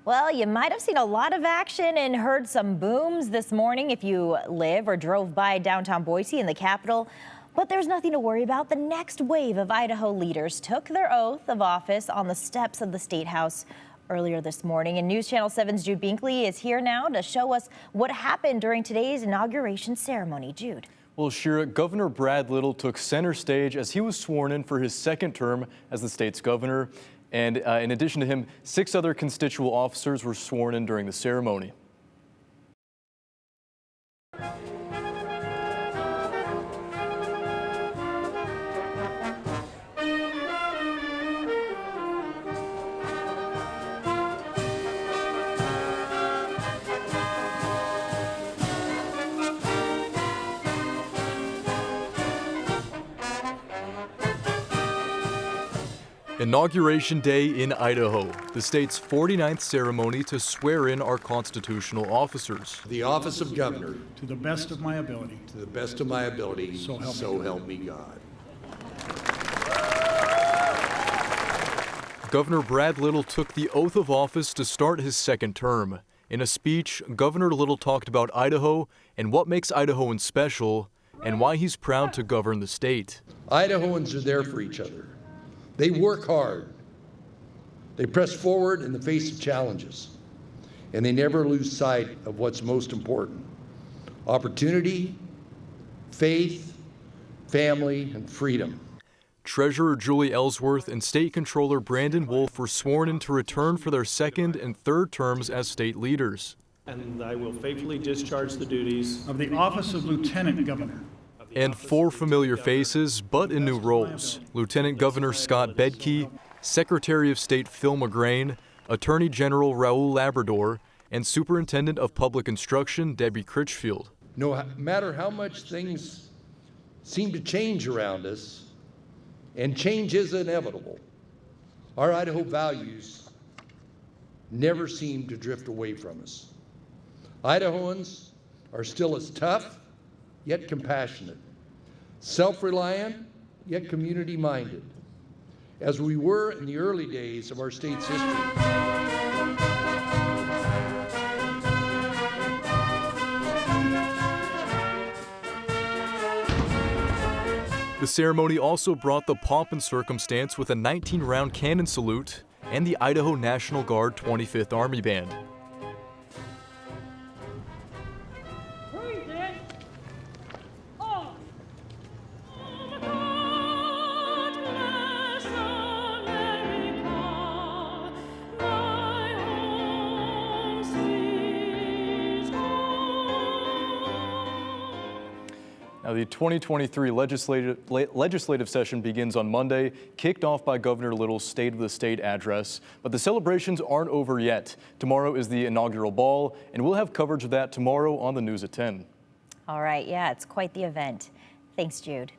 Well, you might have seen a lot of action and heard some booms this morning if you live or drove by downtown Boise in the Capitol. But there's nothing to worry about. The next wave of Idaho leaders took their oath of office on the steps of the State House earlier this morning. And News Channel 7's Jude Binkley is here now to show us what happened during today's inauguration ceremony. Jude. Well, Shira, Governor Brad Little took center stage as he was sworn in for his second term as the state's governor. And in addition to him, 6 other constituent officers were sworn in during the ceremony. Inauguration Day in Idaho, the state's 49th ceremony to swear in our constitutional officers. The office of governor. To the best of my ability. To the best of my ability. So help me God. Governor Brad Little took the oath of office to start his second term. In a speech, Governor Little talked about Idaho and what makes Idahoans special and why he's proud to govern the state. Idahoans are there for each other. They work hard. They press forward in the face of challenges, and they never lose sight of what's most important: opportunity, faith, family, and freedom. Treasurer Julie Ellsworth and State Controller Brandon Wolf were sworn in to return for their second and third terms as state leaders. And I will faithfully discharge the duties of the office of Lieutenant Governor. And 4 familiar faces, but in new roles. Lieutenant Governor Scott Bedke, Secretary of State Phil McGrain, Attorney General Raul Labrador, and Superintendent of Public Instruction Debbie Critchfield. No matter how much things seem to change around us, and change is inevitable, our Idaho values never seem to drift away from us. Idahoans are still as tough, yet compassionate, self-reliant, yet community-minded, as we were in the early days of our state's history. The ceremony also brought the pomp and circumstance with a 19-round cannon salute and the Idaho National Guard 25th Army Band. Now, the 2023 legislative session begins on Monday, kicked off by Governor Little's State of the State address. But the celebrations aren't over yet. Tomorrow is the inaugural ball, and we'll have coverage of that tomorrow on the News at 10. All right, yeah, it's quite the event. Thanks, Jude.